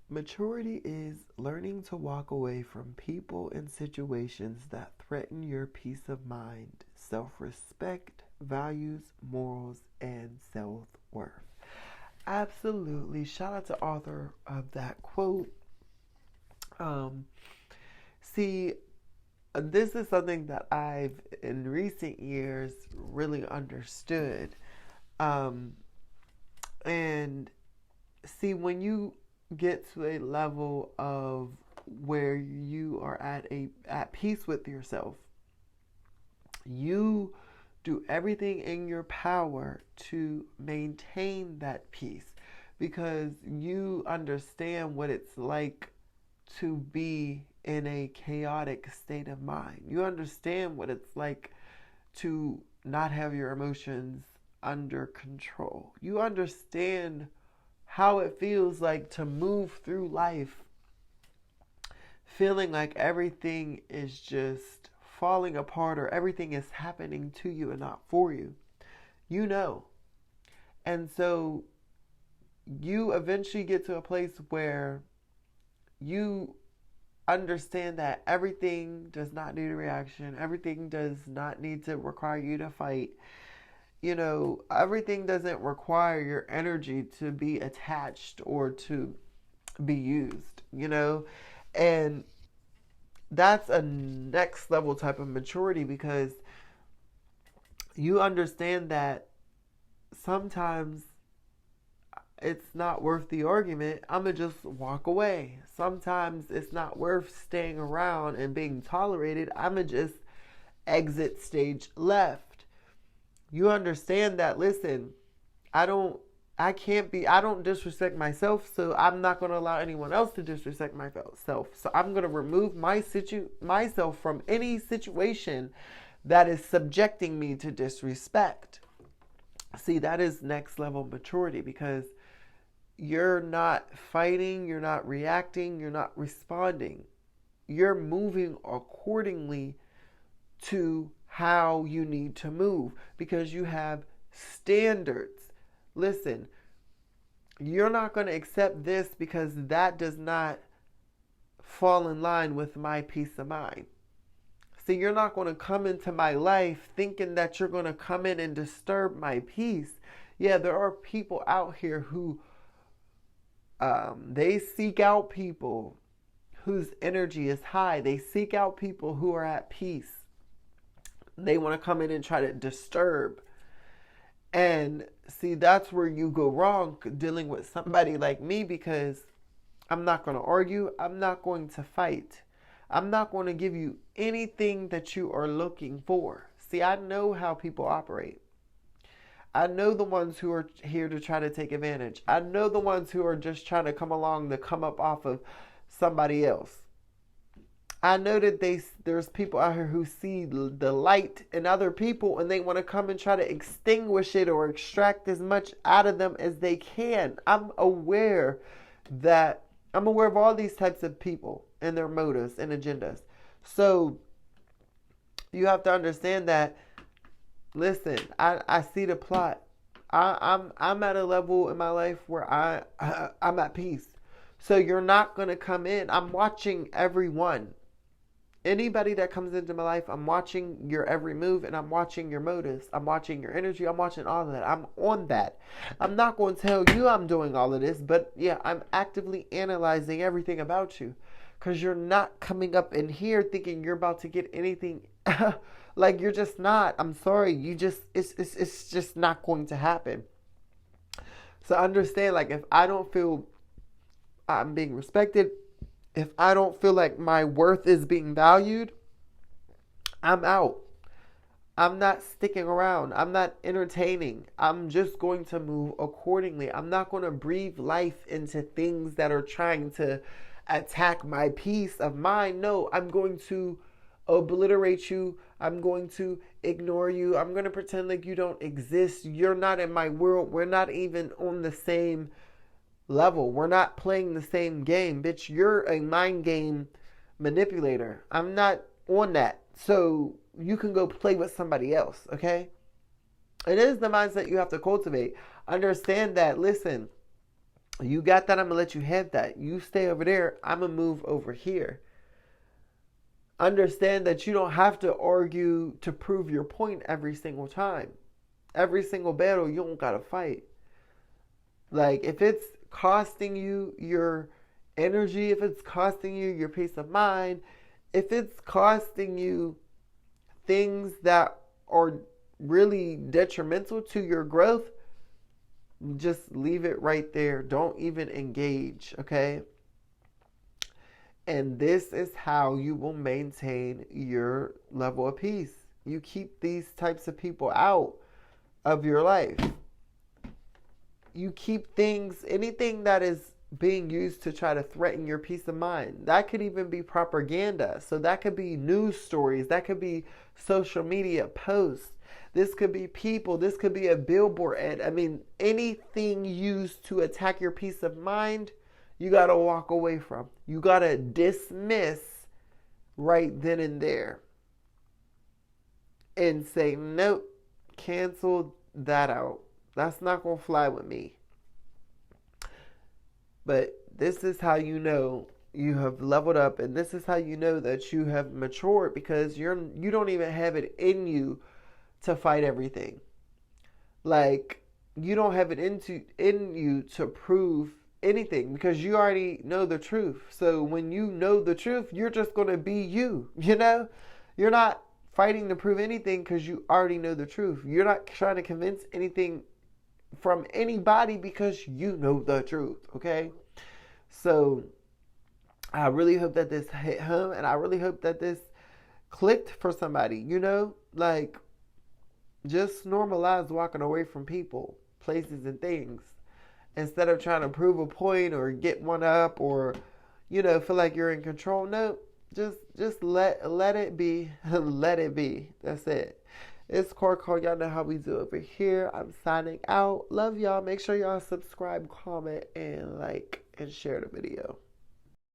Maturity is learning to walk away from people and situations that threaten your peace of mind, self respect, values, morals, and self worth. Absolutely. Shout out to author of that quote. Um, see, this is something that I've in recent years really understood. Um, and see, when you get to a level of where you are at peace with yourself, you do everything in your power to maintain that peace because you understand what it's like to be in a chaotic state of mind. You understand what it's like to not have your emotions under control. You understand how it feels like to move through life feeling like everything is just falling apart or everything is happening to you and not for you. You know. And so you eventually get to a place where you understand that everything does not need a reaction, everything does not need to require you to fight. You know, everything doesn't require your energy to be attached or to be used, you know? And that's a next level type of maturity because you understand that sometimes it's not worth the argument. I'm going to just walk away. Sometimes it's not worth staying around and being tolerated. I'm going to just exit stage left. You understand that, listen, I don't I don't disrespect myself, so I'm not going to allow anyone else to disrespect myself. So I'm going to remove myself from any situation that is subjecting me to disrespect. See, that is next level maturity because you're not fighting, you're not reacting, you're not responding. You're moving accordingly to how you need to move because you have standards. Listen, you're not going to accept this because that does not fall in line with my peace of mind. See, you're not going to come into my life thinking that you're going to come in and disturb my peace. Yeah, there are people out here who they seek out people whose energy is high. They seek out people who are at peace. They want to come in and try to disturb. And see, that's where you go wrong dealing with somebody like me because I'm not going to argue. I'm not going to fight. I'm not going to give you anything that you are looking for. See, I know how people operate. I know the ones who are here to try to take advantage. I know the ones who are just trying to come along to come up off of somebody else. I know that there's people out here who see the light in other people and they want to come and try to extinguish it or extract as much out of them as they can. I'm aware of all these types of people and their motives and agendas. So you have to understand that, listen, I see the plot. I'm at a level in my life where I'm at peace. So you're not going to come in. I'm watching everyone. Anybody that comes into my life, I'm watching your every move and I'm watching your motives. I'm watching your energy. I'm watching all of that. I'm on that. I'm not going to tell you I'm doing all of this, but yeah, I'm actively analyzing everything about you because you're not coming up in here thinking you're about to get anything. Like you're just not. I'm sorry. It's just not going to happen. So understand, like if I don't feel I'm being respected, if I don't feel like my worth is being valued, I'm out. I'm not sticking around. I'm not entertaining. I'm just going to move accordingly. I'm not going to breathe life into things that are trying to attack my peace of mind. No, I'm going to obliterate you. I'm going to ignore you. I'm going to pretend like you don't exist. You're not in my world. We're not even on the same level. We're not playing the same game. Bitch, you're a mind game manipulator. I'm not on that. So you can go play with somebody else, okay? It is the mindset you have to cultivate. Understand that, listen, You got that, I'm going to let you have that. You stay over there, I'm going to move over here. Understand that you don't have to argue to prove your point every single time. Every single battle, you don't got to fight. Like, if it's costing you your energy, if it's costing you your peace of mind, if it's costing you things that are really detrimental to your growth, just leave it right there. Don't even engage, okay? And this is how you will maintain your level of peace. You keep these types of people out of your life. You keep things, anything that is being used to try to threaten your peace of mind. That could even be propaganda. So that could be news stories. That could be social media posts. This could be people. This could be a billboard ad. I mean, anything used to attack your peace of mind, you got to walk away from. You got to dismiss right then and there. And say, nope, cancel that out. That's not going to fly with me. But this is how you know you have leveled up, and this is how you know that you have matured, because you don't even have it in you to fight everything. Like, you don't have it in you to prove anything, because you already know the truth. So when you know the truth, you're just going to be you, you know? You're not fighting to prove anything because you already know the truth. You're not trying to convince anything from anybody because you know the truth, okay? So I really hope that this hit home, and I really hope that this clicked for somebody, you know? Like, just normalize walking away from people, places, and things instead of trying to prove a point or get one up or, you know, feel like you're in control. No, just let it be. Let it be. That's it. It's Coco. Y'all know how we do over here. I'm signing out. Love y'all. Make sure y'all subscribe, comment, and like, and share the video.